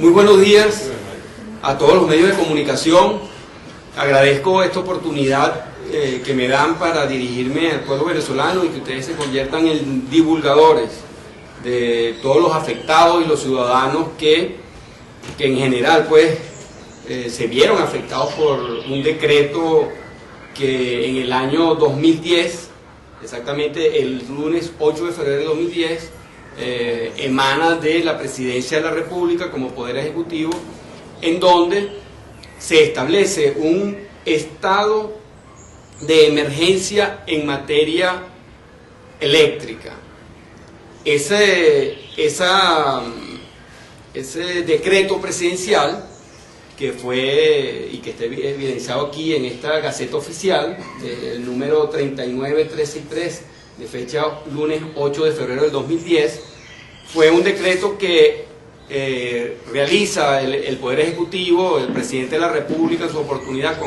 Muy buenos días a todos los medios de comunicación. Agradezco esta oportunidad que me dan para dirigirme al pueblo venezolano y que ustedes se conviertan en divulgadores de todos los afectados y los ciudadanos que en general pues se vieron afectados por un decreto que en el año 2010, exactamente el lunes 8 de febrero de 2010, emana de la Presidencia de la República como Poder Ejecutivo, en donde se establece un estado de emergencia en materia eléctrica. Ese decreto presidencial que fue y que está evidenciado aquí en esta Gaceta Oficial, el número 39363, de fecha lunes 8 de febrero del 2010, fue un decreto que realiza el Poder Ejecutivo, el Presidente de la República en su oportunidad,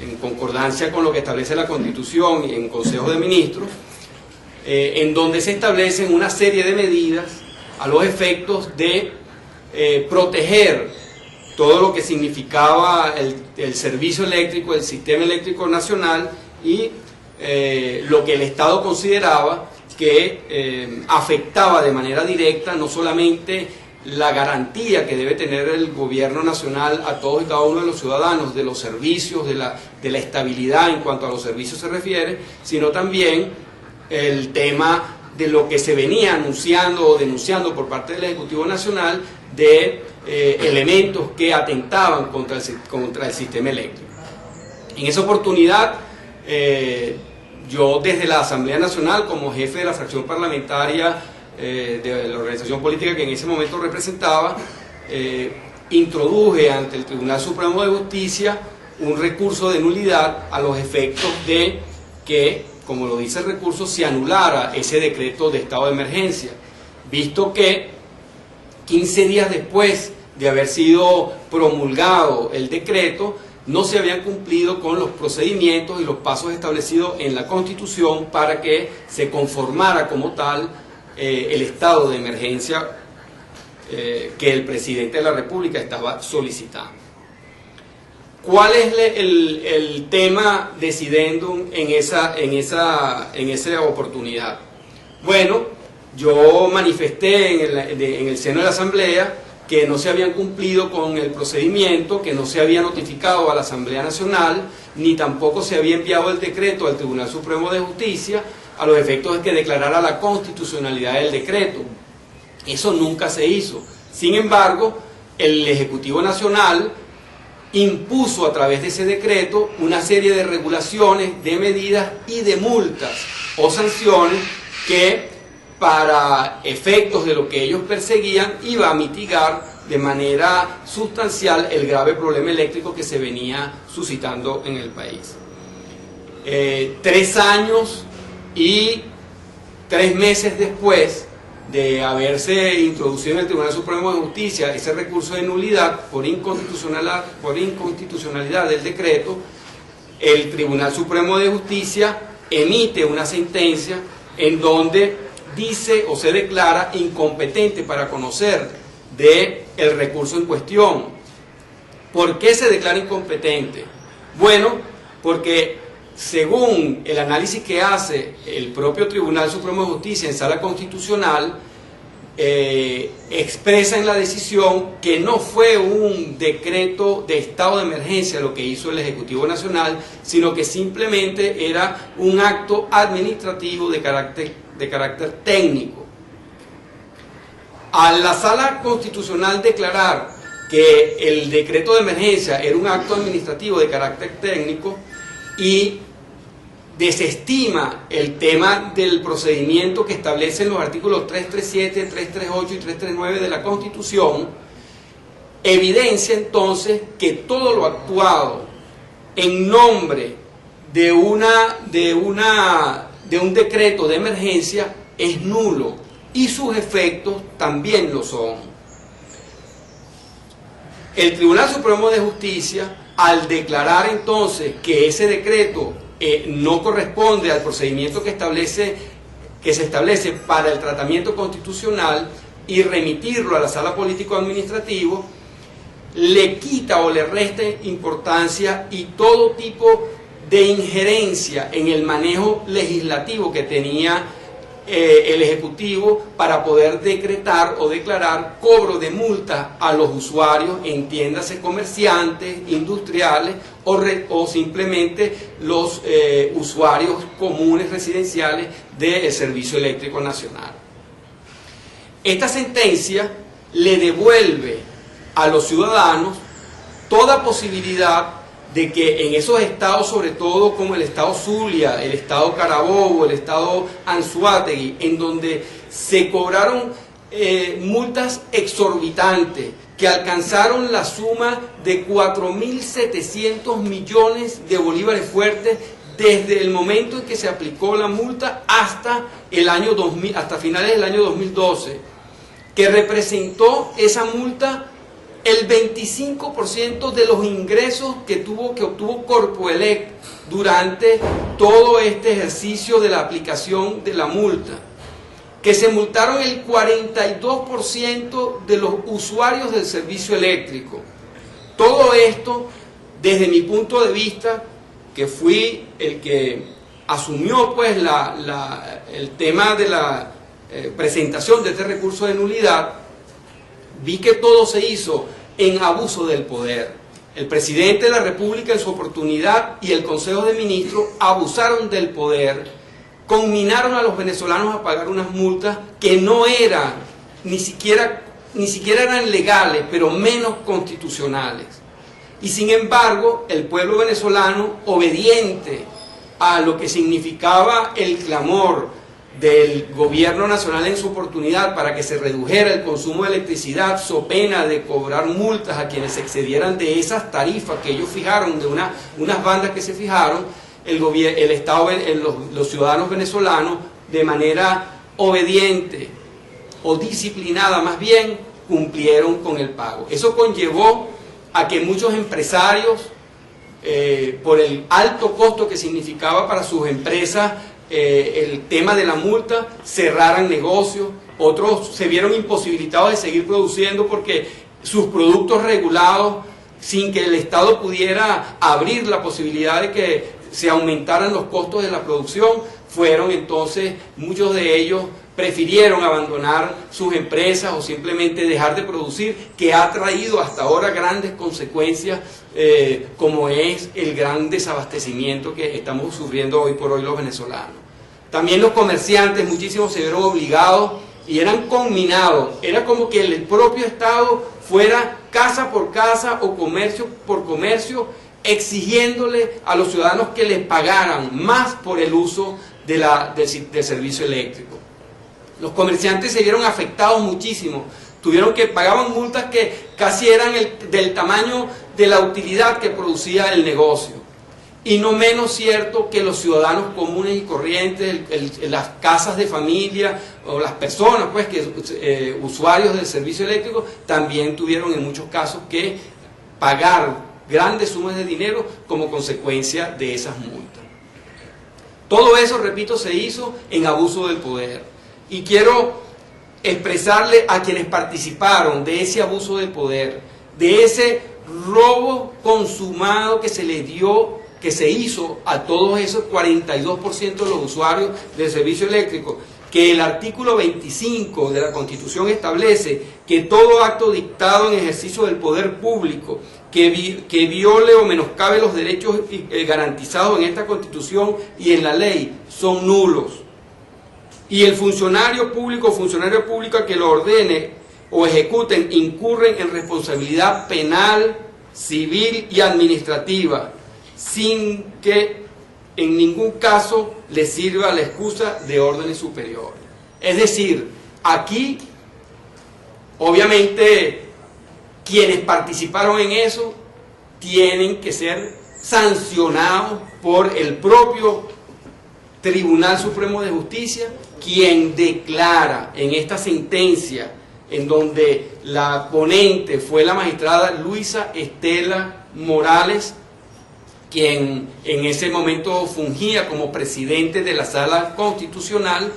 en concordancia con lo que establece la Constitución y en Consejo de Ministros, en donde se establecen una serie de medidas a los efectos de proteger todo lo que significaba el servicio eléctrico, el sistema eléctrico nacional y lo que el Estado consideraba que afectaba de manera directa no solamente la garantía que debe tener el gobierno nacional a todos y cada uno de los ciudadanos de los servicios, de la estabilidad en cuanto a los servicios se refiere, sino también el tema de lo que se venía anunciando o denunciando por parte del Ejecutivo Nacional de elementos que atentaban contra el sistema eléctrico. En esa oportunidad, yo desde la Asamblea Nacional, como jefe de la fracción parlamentaria de la organización política que en ese momento representaba, introduje ante el Tribunal Supremo de Justicia un recurso de nulidad a los efectos de que, como lo dice el recurso, se anulara ese decreto de estado de emergencia, visto que 15 días después de haber sido promulgado el decreto, no se habían cumplido con los procedimientos y los pasos establecidos en la Constitución para que se conformara como tal el estado de emergencia que el Presidente de la República estaba solicitando. ¿Cuál es el tema decidendum en esa oportunidad? Bueno, yo manifesté en el seno de la Asamblea que no se habían cumplido con el procedimiento, que no se había notificado a la Asamblea Nacional, ni tampoco se había enviado el decreto al Tribunal Supremo de Justicia a los efectos de que declarara la constitucionalidad del decreto. Eso nunca se hizo. Sin embargo, el Ejecutivo Nacional impuso a través de ese decreto una serie de regulaciones, de medidas y de multas o sanciones que, para efectos de lo que ellos perseguían, iba a mitigar de manera sustancial el grave problema eléctrico que se venía suscitando en el país. 3 años y 3 meses después de haberse introducido en el Tribunal Supremo de Justicia ese recurso de nulidad por inconstitucionalidad del decreto, el Tribunal Supremo de Justicia emite una sentencia en donde dice o se declara incompetente para conocer del recurso en cuestión. ¿Por qué se declara incompetente? Bueno, porque según el análisis que hace el propio Tribunal Supremo de Justicia en sala constitucional, expresa en la decisión que no fue un decreto de estado de emergencia lo que hizo el Ejecutivo Nacional, sino que simplemente era un acto administrativo de carácter técnico. A la sala constitucional declarar que el decreto de emergencia era un acto administrativo de carácter técnico y desestima el tema del procedimiento que establecen los artículos 337, 338 y 339 de la Constitución, evidencia entonces que todo lo actuado en nombre de un decreto de emergencia es nulo y sus efectos también lo son. El Tribunal Supremo de Justicia, al declarar entonces que ese decreto no corresponde al procedimiento que se establece para el tratamiento constitucional, y remitirlo a la sala político-administrativo, le quita o le resta importancia y todo tipo de injerencia en el manejo legislativo que tenía el Ejecutivo para poder decretar o declarar cobro de multas a los usuarios, entiéndase comerciantes, industriales o simplemente los usuarios comunes residenciales del Servicio Eléctrico Nacional. Esta sentencia le devuelve a los ciudadanos toda posibilidad de que en esos estados, sobre todo como el estado Zulia, el estado Carabobo, el estado Anzoátegui, en donde se cobraron multas exorbitantes que alcanzaron la suma de 4.700 millones de bolívares fuertes desde el momento en que se aplicó la multa hasta el año 2000, hasta finales del año 2012, que representó esa multa el 25% de los ingresos que obtuvo Corpoelec durante todo este ejercicio de la aplicación de la multa, que se multaron el 42% de los usuarios del servicio eléctrico. Todo esto, desde mi punto de vista, que fui el que asumió pues el tema de la presentación de este recurso de nulidad, vi que todo se hizo en abuso del poder. El presidente de la República en su oportunidad y el Consejo de Ministros abusaron del poder, conminaron a los venezolanos a pagar unas multas que no eran, ni siquiera eran legales, pero menos constitucionales. Y sin embargo, el pueblo venezolano, obediente a lo que significaba el clamor del gobierno nacional en su oportunidad para que se redujera el consumo de electricidad, so pena de cobrar multas a quienes se excedieran de esas tarifas que ellos fijaron, de unas bandas que se fijaron, el Estado, los ciudadanos venezolanos, de manera obediente o disciplinada más bien, cumplieron con el pago. Eso conllevó a que muchos empresarios, por el alto costo que significaba para sus empresas el tema de la multa, cerraran negocios, otros se vieron imposibilitados de seguir produciendo porque sus productos regulados, sin que el Estado pudiera abrir la posibilidad de que se aumentaran los costos de la producción, fueron entonces, muchos de ellos prefirieron abandonar sus empresas o simplemente dejar de producir, que ha traído hasta ahora grandes consecuencias, como es el gran desabastecimiento que estamos sufriendo hoy por hoy los venezolanos. También los comerciantes, muchísimos se vieron obligados y eran conminados. Era como que el propio Estado fuera casa por casa o comercio por comercio, exigiéndole a los ciudadanos que les pagaran más por el uso del servicio eléctrico. Los comerciantes se vieron afectados muchísimo, pagaban multas que casi eran del tamaño de la utilidad que producía el negocio. Y no menos cierto que los ciudadanos comunes y corrientes, las casas de familia o las personas pues, usuarios del servicio eléctrico, también tuvieron en muchos casos que pagar grandes sumas de dinero como consecuencia de esas multas. Todo eso, repito, se hizo en abuso del poder. Y quiero expresarle a quienes participaron de ese abuso del poder, de ese robo consumado que se le dio, que se hizo a todos esos 42% de los usuarios del servicio eléctrico, que el artículo 25 de la Constitución establece que todo acto dictado en ejercicio del poder público que viole o menoscabe los derechos garantizados en esta Constitución y en la ley son nulos. Y el funcionario público o funcionaria pública que lo ordene o ejecuten incurren en responsabilidad penal, civil y administrativa, sin que en ningún caso les sirva la excusa de órdenes superiores. Es decir, aquí, obviamente, quienes participaron en eso tienen que ser sancionados por el propio Tribunal Supremo de Justicia, quien declara en esta sentencia, en donde la ponente fue la magistrada Luisa Estela Morales, quien en ese momento fungía como presidente de la Sala Constitucional,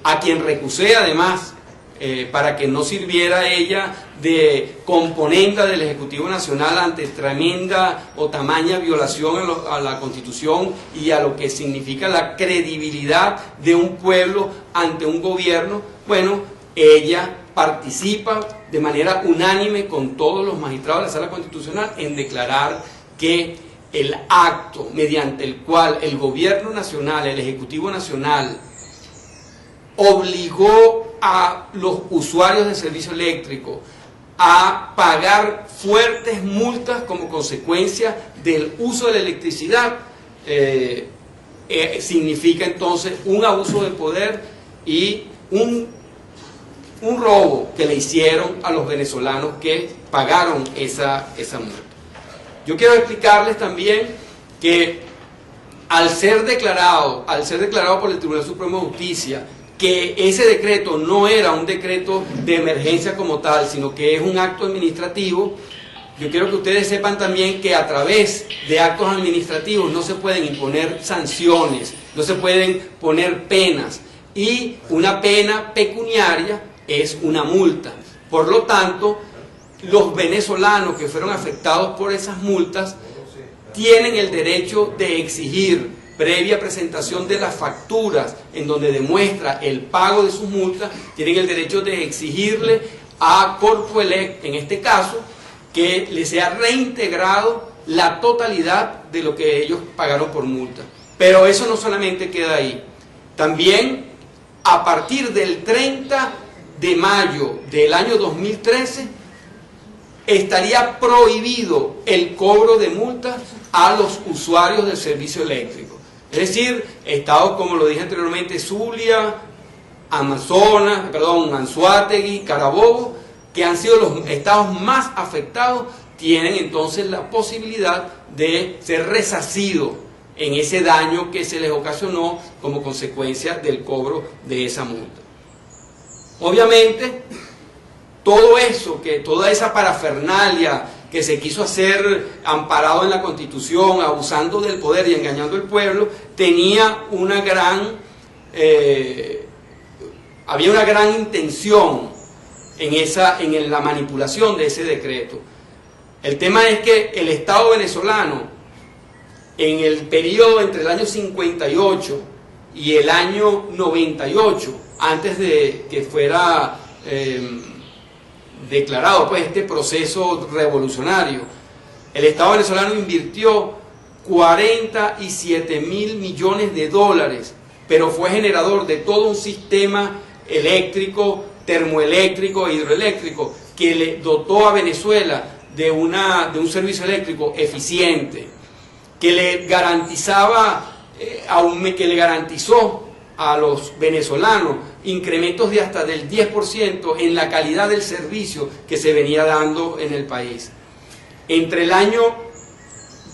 a quien recusé además para que no sirviera ella de componenda del Ejecutivo Nacional ante tremenda o tamaña violación a la Constitución y a lo que significa la credibilidad de un pueblo ante un gobierno. Bueno, ella participa de manera unánime con todos los magistrados de la Sala Constitucional en declarar que el acto mediante el cual el gobierno nacional, el Ejecutivo Nacional, obligó a los usuarios del servicio eléctrico a pagar fuertes multas como consecuencia del uso de la electricidad, significa entonces un abuso de poder y un robo que le hicieron a los venezolanos que pagaron esa multa. Yo quiero explicarles también que al ser declarado por el Tribunal Supremo de Justicia que ese decreto no era un decreto de emergencia como tal, sino que es un acto administrativo, yo quiero que ustedes sepan también que a través de actos administrativos no se pueden imponer sanciones, no se pueden poner penas, y una pena pecuniaria es una multa. Por lo tanto, los venezolanos que fueron afectados por esas multas tienen el derecho de exigir, previa presentación de las facturas en donde demuestra el pago de sus multas, tienen el derecho de exigirle a Corpoelec, en este caso, que les sea reintegrado la totalidad de lo que ellos pagaron por multa. Pero eso no solamente queda ahí. También, a partir del 30 de mayo del año 2013, estaría prohibido el cobro de multas a los usuarios del servicio eléctrico. Es decir, estados como lo dije anteriormente, Zulia, Anzoátegui, Carabobo, que han sido los estados más afectados, tienen entonces la posibilidad de ser resarcidos en ese daño que se les ocasionó como consecuencia del cobro de esa multa. Obviamente, todo eso, toda esa parafernalia que se quiso hacer amparado en la Constitución, abusando del poder y engañando al pueblo, había una gran intención en la manipulación de ese decreto. El tema es que el Estado venezolano, en el periodo entre el año 58 y el año 98, antes de que fuera declarado pues este proceso revolucionario, el Estado venezolano invirtió 47.000 millones de dólares, pero fue generador de todo un sistema eléctrico, termoeléctrico e hidroeléctrico que le dotó a Venezuela de un servicio eléctrico eficiente, que le garantizó a los venezolanos incrementos de hasta del 10% en la calidad del servicio que se venía dando en el país. Entre el año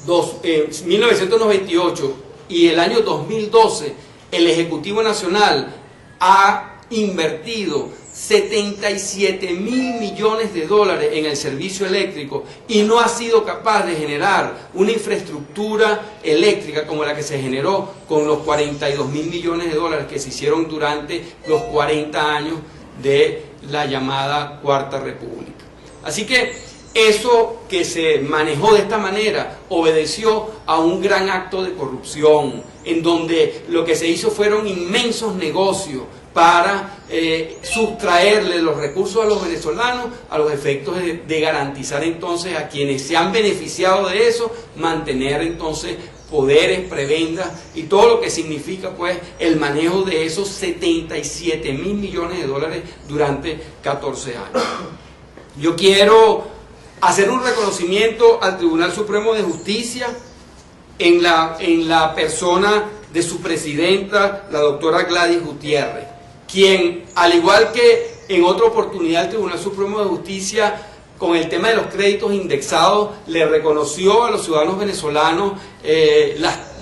1998 y el año 2012, el Ejecutivo Nacional ha invertido 77.000 millones de dólares en el servicio eléctrico y no ha sido capaz de generar una infraestructura eléctrica como la que se generó con los 42.000 millones de dólares que se hicieron durante los 40 años de la llamada Cuarta República. Así que eso que se manejó de esta manera obedeció a un gran acto de corrupción, en donde lo que se hizo fueron inmensos negocios para sustraerle los recursos a los venezolanos a los efectos de garantizar entonces a quienes se han beneficiado de eso, mantener entonces poderes, prebendas y todo lo que significa pues el manejo de esos 77.000 millones de dólares durante 14 años. Yo quiero hacer un reconocimiento al Tribunal Supremo de Justicia en la persona de su presidenta, la doctora Gladys Gutiérrez, quien, al igual que en otra oportunidad el Tribunal Supremo de Justicia, con el tema de los créditos indexados, le reconoció a los ciudadanos venezolanos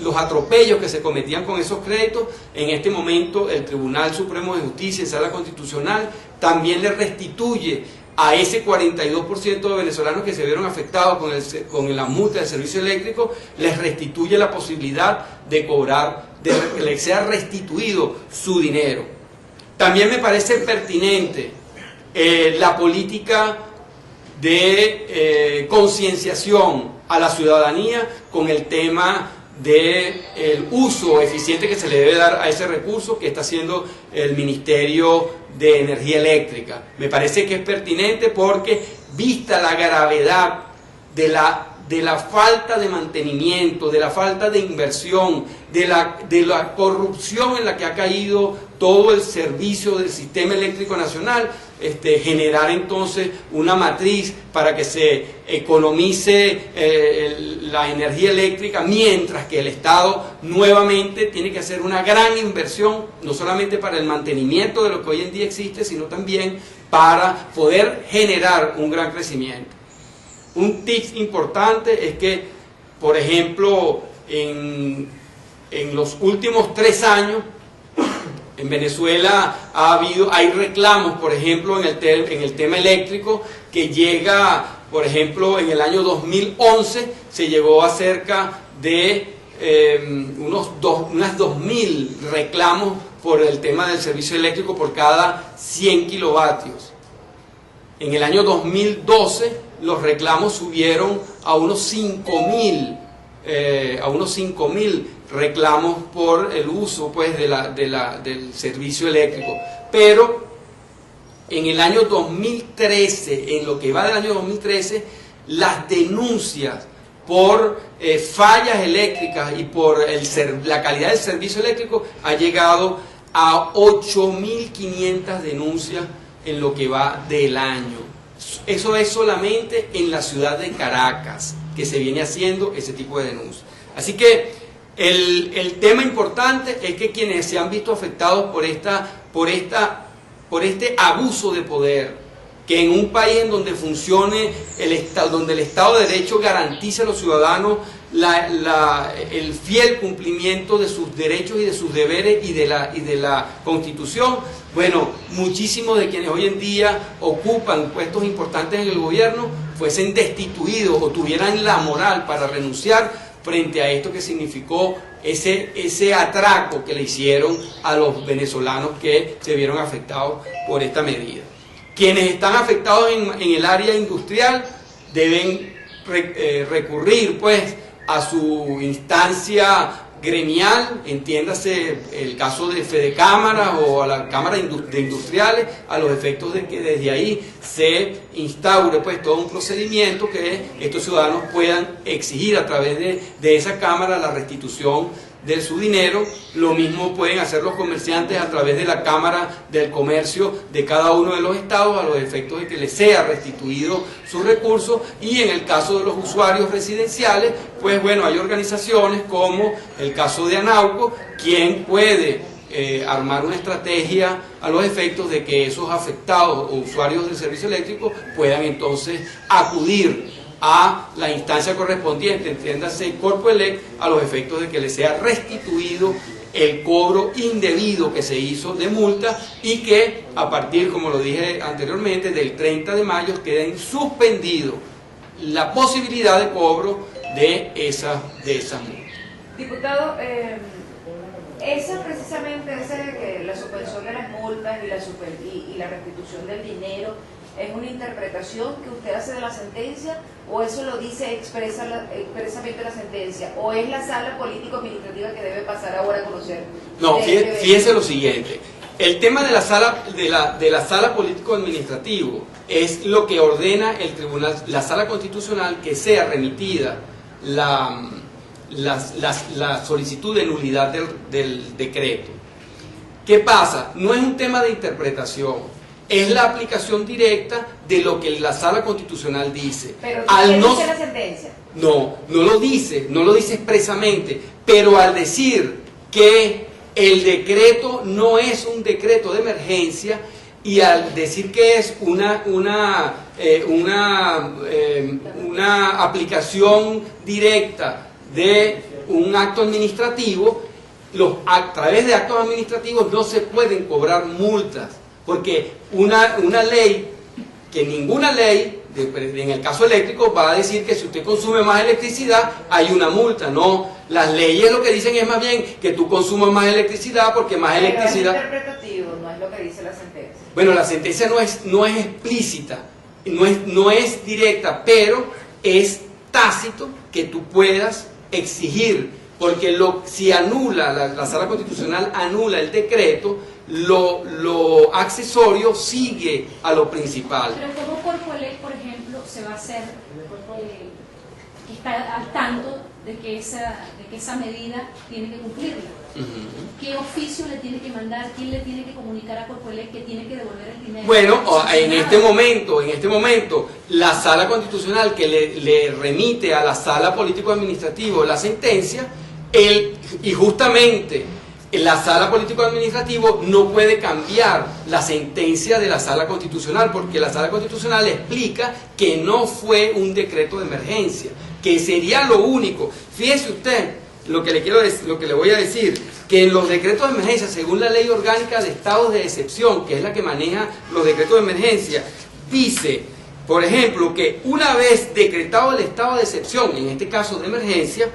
los atropellos que se cometían con esos créditos. En este momento el Tribunal Supremo de Justicia, en Sala Constitucional, también le restituye a ese 42% de venezolanos que se vieron afectados con la multa del servicio eléctrico, les restituye la posibilidad de cobrar, de que les sea restituido su dinero. También me parece pertinente la política de concienciación a la ciudadanía con el tema del uso eficiente que se le debe dar a ese recurso que está haciendo el Ministerio de Energía Eléctrica. Me parece que es pertinente porque, vista la gravedad de la falta de mantenimiento, de la falta de inversión, de la corrupción en la que ha caído todo el servicio del sistema eléctrico nacional, generar entonces una matriz para que se economice la energía eléctrica, mientras que el Estado nuevamente tiene que hacer una gran inversión, no solamente para el mantenimiento de lo que hoy en día existe, sino también para poder generar un gran crecimiento. Un tip importante es que, por ejemplo, en los últimos 3 años, en Venezuela hay reclamos, por ejemplo, en el tema eléctrico, que llega, por ejemplo, en el año 2011 se llegó a cerca de unas 2.000 reclamos por el tema del servicio eléctrico por cada 100 kilovatios. En el año 2012 los reclamos subieron a unos 5.000 reclamos por el uso, pues, del servicio eléctrico. Pero en el año 2013, en lo que va del año 2013, las denuncias por fallas eléctricas y por la calidad del servicio eléctrico ha llegado a 8.500 denuncias en lo que va del año. Eso es solamente en la ciudad de Caracas que se viene haciendo ese tipo de denuncias. Así que el tema importante es que quienes se han visto afectados por este abuso de poder, que en un país en donde funcione el Estado, donde el Estado de Derecho garantice a los ciudadanos el fiel cumplimiento de sus derechos y de sus deberes y de la Constitución, bueno, muchísimos de quienes hoy en día ocupan puestos importantes en el gobierno fuesen destituidos o tuvieran la moral para renunciar frente a esto que significó ese atraco que le hicieron a los venezolanos que se vieron afectados por esta medida. Quienes están afectados en el área industrial deben recurrir, pues, a su instancia gremial, entiéndase el caso de Fedecámara o a la Cámara de Industriales, a los efectos de que desde ahí se instaure, pues, todo un procedimiento que estos ciudadanos puedan exigir a través de esa Cámara la restitución de su dinero. Lo mismo pueden hacer los comerciantes a través de la Cámara del Comercio de cada uno de los estados, a los efectos de que les sea restituido sus recursos. Y en el caso de los usuarios residenciales, pues bueno, hay organizaciones como el caso de Anauco, quien puede armar una estrategia a los efectos de que esos afectados o usuarios del servicio eléctrico puedan entonces acudir a la instancia correspondiente, entiéndase Corpoelec, a los efectos de que le sea restituido el cobro indebido que se hizo de multa y que a partir, como lo dije anteriormente, del 30 de mayo queden suspendido la posibilidad de cobro de esas multas. Diputado, la suspensión de las multas y la restitución del dinero, ¿es una interpretación que usted hace de la sentencia o eso lo dice expresamente la sentencia? ¿O es la sala político-administrativa que debe pasar ahora a conocer? No, fíjense lo siguiente. El tema de la sala político-administrativo es lo que ordena el tribunal, la sala constitucional, que sea remitida la solicitud de nulidad del decreto. ¿Qué pasa? No es un tema de interpretación. Es la aplicación directa de lo que la Sala Constitucional dice. ¿Pero qué dice la sentencia? No lo dice expresamente, pero al decir que el decreto no es un decreto de emergencia y al decir que es una aplicación directa de un acto administrativo, a través de actos administrativos no se pueden cobrar multas. Porque una ley, que ninguna ley, en el caso eléctrico, va a decir que si usted consume más electricidad, hay una multa. No, las leyes lo que dicen es más bien que tú consumas más electricidad porque más electricidad... Es interpretativo, no es lo que dice la sentencia. Bueno, la sentencia no es explícita, no es directa, pero es tácito que tú puedas exigir, porque si anula, la Sala Constitucional anula el decreto, lo accesorio sigue a lo principal. Pero como Corpoelec, por ejemplo, se va a hacer, que está al tanto de que esa medida tiene que cumplirla. ¿Qué oficio le tiene que mandar? ¿Quién le tiene que comunicar a Corpoelec que tiene que devolver el dinero? Bueno, en este momento, la Sala Constitucional que le remite a la Sala Político-Administrativo la sentencia, y justamente la Sala Político-Administrativo no puede cambiar la sentencia de la Sala Constitucional, porque la Sala Constitucional explica que no fue un decreto de emergencia, que sería lo único. Fíjese usted lo que le voy a decir, que en los decretos de emergencia, según la Ley Orgánica de Estados de Excepción, que es la que maneja los decretos de emergencia, dice, por ejemplo, que una vez decretado el estado de excepción, en este caso de emergencia,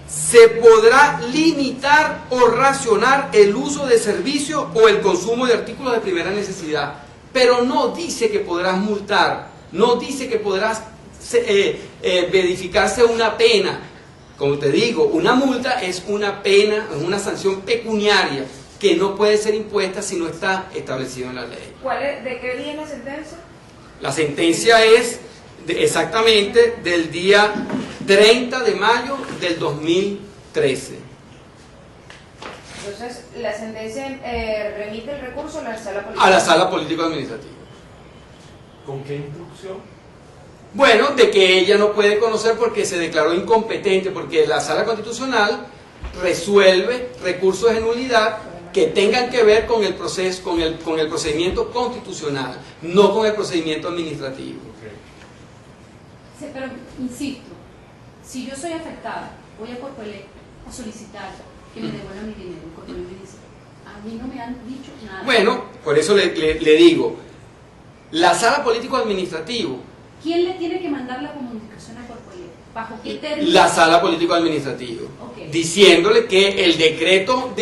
se podrá limitar o racionar el uso de servicios o el consumo de artículos de primera necesidad, pero no dice que podrás multar, no dice que podrás verificarse una pena. Como te digo, una multa es una pena, es una sanción pecuniaria que no puede ser impuesta si no está establecido en la ley. ¿De qué día es la sentencia? La sentencia es exactamente del día 30 de mayo del 2013. Entonces, la sentencia remite el recurso a la Sala Política. A la Sala Político-Administrativa. ¿Con qué instrucción? Bueno, de que ella no puede conocer porque se declaró incompetente, porque la Sala Constitucional resuelve recursos de nulidad que tengan que ver con el proceso, con el procedimiento constitucional, no con el procedimiento administrativo. Sí, pero insisto, si yo soy afectada, voy a Corpoelec a solicitar que me devuelvan mi dinero. Corpoelec me dice, a mí no me han dicho nada. Bueno, por eso le digo, la Sala Político-Administrativo. ¿Quién le tiene que mandar la comunicación a Corpoelec? ¿Bajo qué término? La Sala Político-Administrativo. Okay. Diciéndole que el decreto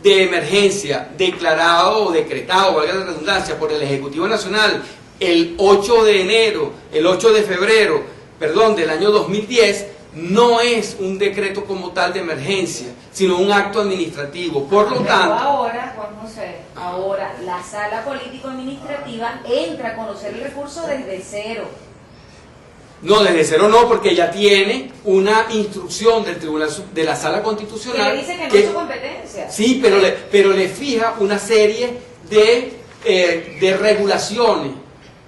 de emergencia declarado o decretado, valga la redundancia, por el Ejecutivo Nacional el 8 de febrero, del año 2010, no es un decreto como tal de emergencia, sino un acto administrativo. Por lo tanto, ahora, Juan José, la Sala Político-Administrativa entra a conocer el recurso desde cero. no, desde cero no, porque ya tiene una instrucción del Tribunal de la Sala Constitucional Que le dice que no es su competencia. Sí, pero le fija una serie de regulaciones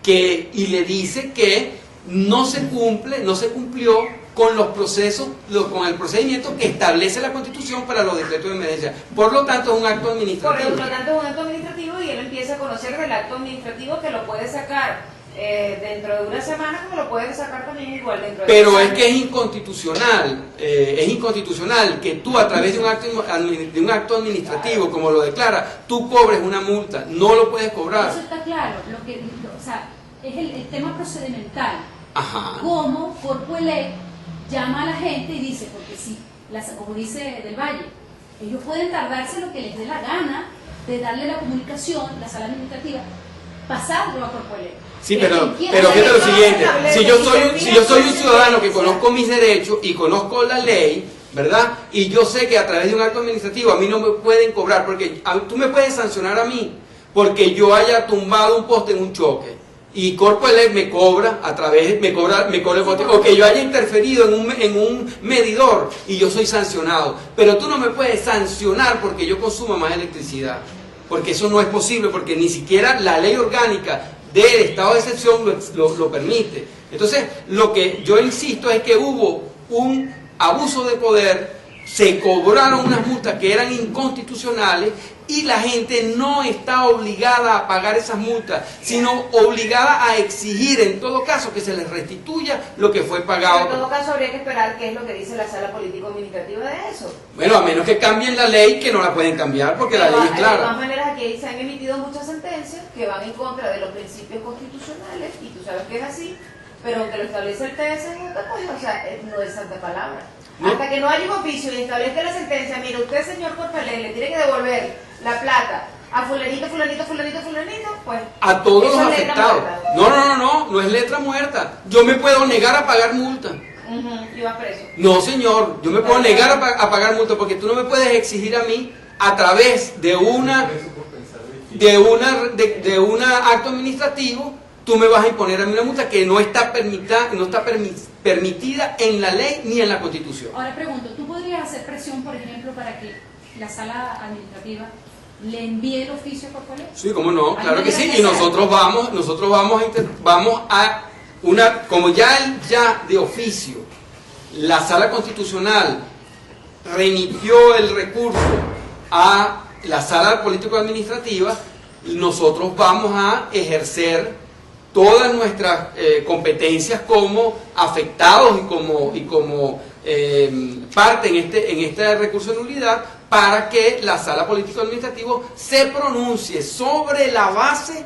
y le dice que no se cumplió con los procesos, con el procedimiento que establece la Constitución para los decretos de emergencia. Por lo tanto, es un acto administrativo. Por lo tanto, es un acto administrativo y él empieza a conocer del acto administrativo que lo puede sacar dentro de una semana, como lo puede sacar también igual dentro de Pero una es semana. que es inconstitucional que tú a través de un acto administrativo, como lo declara, tú cobres una multa, no lo puedes cobrar. Eso está claro, o sea, es el tema procedimental. Ajá. Cómo Corpoelec llama a la gente y dice, porque sí, como dice Del Valle, ellos pueden tardarse lo que les dé la gana de darle la comunicación, la sala administrativa, pasarlo a Corpoelec. Sí, pero fíjate lo siguiente, si yo soy un ciudadano que conozco mis derechos y conozco la ley, ¿verdad? Y yo sé que a través de un acto administrativo a mí no me pueden cobrar, porque tú me puedes sancionar a mí, porque yo haya tumbado un poste en un choque. Y Corpoelec me cobra el poste, o que yo haya interferido en un medidor y yo soy sancionado. Pero tú no me puedes sancionar porque yo consuma más electricidad, porque eso no es posible, porque ni siquiera la ley orgánica del estado de excepción lo permite. Entonces, lo que yo insisto es que hubo un abuso de poder, se cobraron unas multas que eran inconstitucionales y la gente no está obligada a pagar esas multas, sino obligada a exigir en todo caso que se les restituya lo que fue pagado. En todo caso habría que esperar qué es lo que dice la Sala Político-Administrativa de eso. Bueno, a menos que cambien la ley, que no la pueden cambiar porque la ley es De clara. todas maneras, aquí se han emitido muchas sentencias que van en contra de los principios constitucionales, y tú sabes que es así, pero aunque lo establece el TSJ, pues, o sea, no es santa palabra. ¿No? Hasta que no haya un oficio y establezca la sentencia, mire, usted, señor Corpoelec, le tiene que devolver la plata a fulanito, fulanito, fulanito, fulanito, pues... A todos eso los es letra afectados. muerta. No es letra muerta. Yo me puedo negar a pagar multa. Y vas preso. No, señor, yo me puedo negar a pagar multa porque tú no me puedes exigir a mí a través de un acto administrativo, tú me vas a imponer a mí una multa que no está permitida en la ley ni en la Constitución. Ahora pregunto, ¿tú podrías hacer presión, por ejemplo, para que la sala administrativa le envíe el oficio por correo? Sí, cómo no, Hay claro que sí. manera Y de nosotros vamos a una, como ya de oficio, la Sala Constitucional remitió el recurso a la Sala Político-Administrativa, nosotros vamos a ejercer todas nuestras competencias como afectados y como parte en este recurso de nulidad, para que la Sala Político-Administrativa se pronuncie sobre la base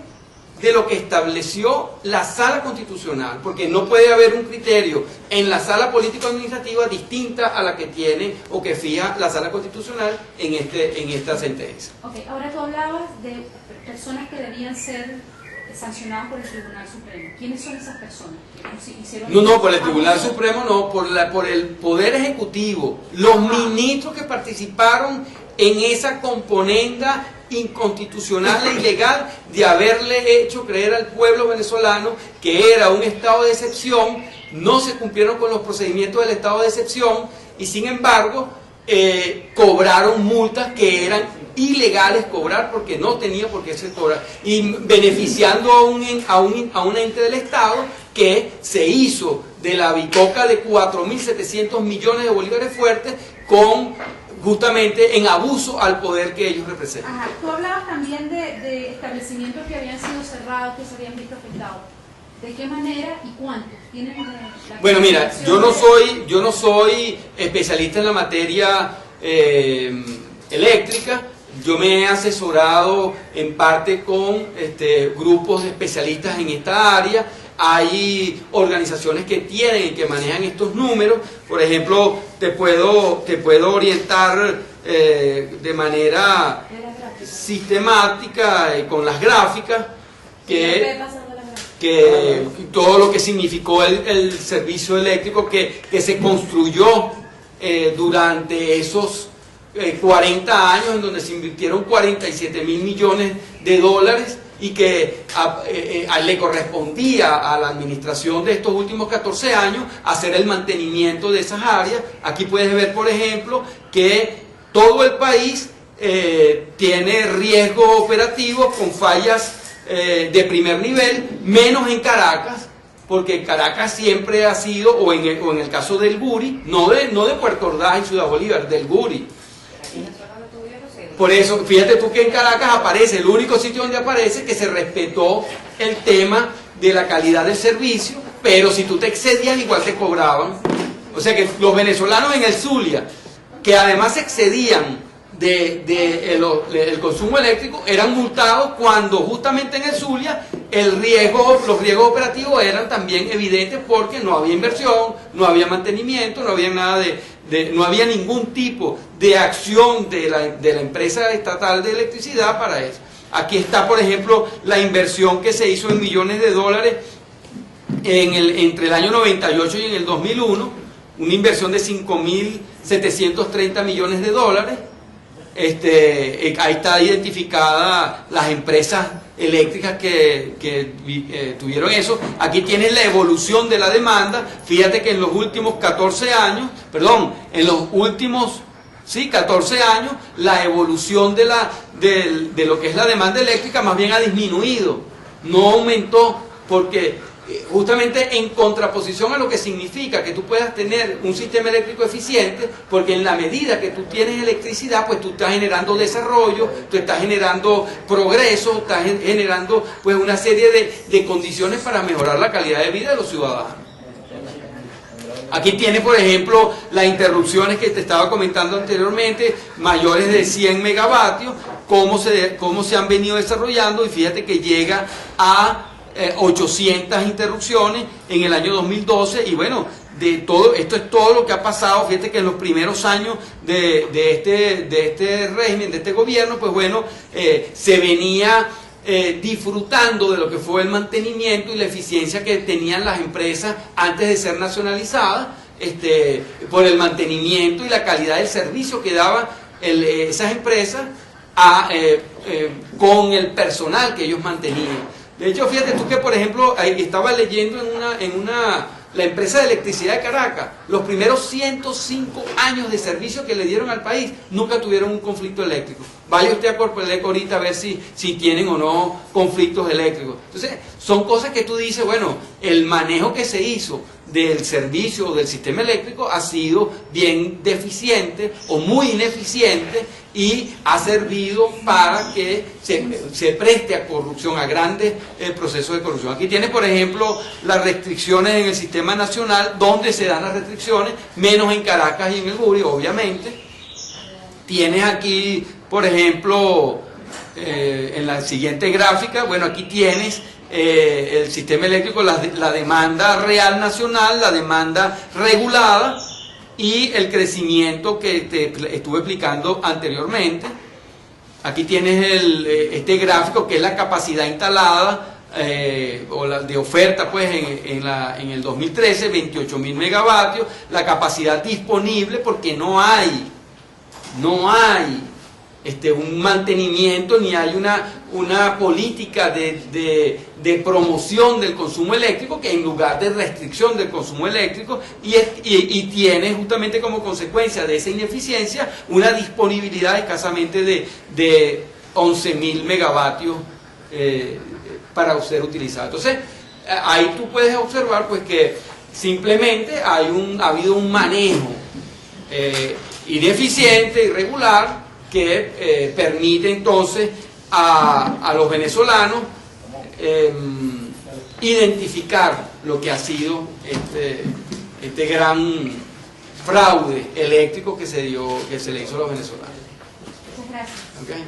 de lo que estableció la Sala Constitucional, porque no puede haber un criterio en la Sala Político-Administrativa distinta a la que tiene o que fija la Sala Constitucional en esta sentencia. Ok, ahora tú hablabas de personas que debían ser sancionadas por el Tribunal Supremo. ¿Quiénes son esas personas? No, por el Tribunal Supremo no, por el Poder Ejecutivo, los ministros que participaron en esa componenda inconstitucional e ilegal de haberle hecho creer al pueblo venezolano que era un estado de excepción. No se cumplieron con los procedimientos del estado de excepción y sin embargo cobraron multas que eran ilegales cobrar porque no tenía por qué se cobrar, y beneficiando a un ente del Estado que se hizo de la bicoca de 4.700 millones de bolívares fuertes justamente en abuso al poder que ellos representan. Ajá, tú hablabas también de establecimientos que habían sido cerrados, que se habían visto afectados. ¿De qué manera y cuántos? ¿Tienen la Bueno, mira, yo no soy especialista en la materia eléctrica. Yo me he asesorado en parte con grupos de especialistas en esta área. Hay organizaciones que tienen y que manejan estos números. Por ejemplo, te puedo orientar de manera sistemática con las gráficas que todo lo que significó el servicio eléctrico que se construyó durante esos 40 años, en donde se invirtieron 47.000 millones de dólares y que le correspondía a la administración de estos últimos 14 años hacer el mantenimiento de esas áreas. Aquí puedes ver, por ejemplo, que todo el país tiene riesgo operativo con fallas de primer nivel, menos en Caracas, porque Caracas siempre ha sido, o en el caso del Guri, no de Puerto Ordaz y Ciudad Bolívar, del Guri. Por eso, fíjate tú que en Caracas aparece, el único sitio donde aparece que se respetó el tema de la calidad del servicio, pero si tú te excedías igual te cobraban. O sea que los venezolanos en el Zulia, que además se excedían el consumo eléctrico, eran multados cuando justamente en el Zulia los riesgos operativos eran también evidentes porque no había inversión, no había mantenimiento, no había nada no había ningún tipo de acción de la empresa estatal de electricidad para eso. Aquí está, por ejemplo, la inversión que se hizo en millones de dólares entre el año 98 y en el 2001, una inversión de 5.730 millones de dólares. Ahí está identificada las empresas eléctricas que tuvieron eso. Aquí tienes la evolución de la demanda. Fíjate que en los últimos 14 años, la evolución de lo que es la demanda eléctrica más bien ha disminuido, no aumentó, porque justamente en contraposición a lo que significa que tú puedas tener un sistema eléctrico eficiente, porque en la medida que tú tienes electricidad, pues tú estás generando desarrollo, tú estás generando progreso, estás generando pues una serie de condiciones para mejorar la calidad de vida de los ciudadanos. Aquí tienes, por ejemplo, las interrupciones que te estaba comentando anteriormente, mayores de 100 megavatios, cómo se han venido desarrollando, y fíjate que llega a 800 interrupciones en el año 2012, y bueno, de todo. Esto es todo lo que ha pasado. Fíjate que en los primeros años de este régimen, de este gobierno, pues bueno, se venía disfrutando de lo que fue el mantenimiento y la eficiencia que tenían las empresas antes de ser nacionalizadas, por el mantenimiento y la calidad del servicio que daban esas empresas con el personal que ellos mantenían. De hecho, fíjate tú que, por ejemplo, estaba leyendo la empresa de electricidad de Caracas, los primeros 105 años de servicio que le dieron al país, nunca tuvieron un conflicto eléctrico. Vaya usted a Corpoelec ahorita a ver si tienen o no conflictos eléctricos. Entonces, son cosas que tú dices, bueno, el manejo que se hizo del servicio o del sistema eléctrico ha sido bien deficiente o muy ineficiente y ha servido para que se preste a corrupción, a grandes procesos de corrupción. Aquí tienes, por ejemplo, las restricciones en el sistema nacional, donde se dan las restricciones, menos en Caracas y en el Guárico, obviamente. Tienes aquí, por ejemplo, en la siguiente gráfica, bueno, aquí tienes el sistema eléctrico, la demanda real nacional, la demanda regulada y el crecimiento que te estuve explicando anteriormente. Aquí tienes este gráfico que es la capacidad instalada o la de oferta, pues en el 2013, 28.000 megavatios, la capacidad disponible, porque no hay un mantenimiento ni hay una política de promoción del consumo eléctrico, que en lugar de restricción del consumo eléctrico, y tiene justamente como consecuencia de esa ineficiencia una disponibilidad escasamente de 11.000 megavatios para ser utilizado. Entonces, ahí tú puedes observar pues que simplemente ha habido un manejo ineficiente, irregular, que permite entonces a los venezolanos identificar lo que ha sido este gran fraude eléctrico que se le hizo a los venezolanos. Muchas gracias. Okay.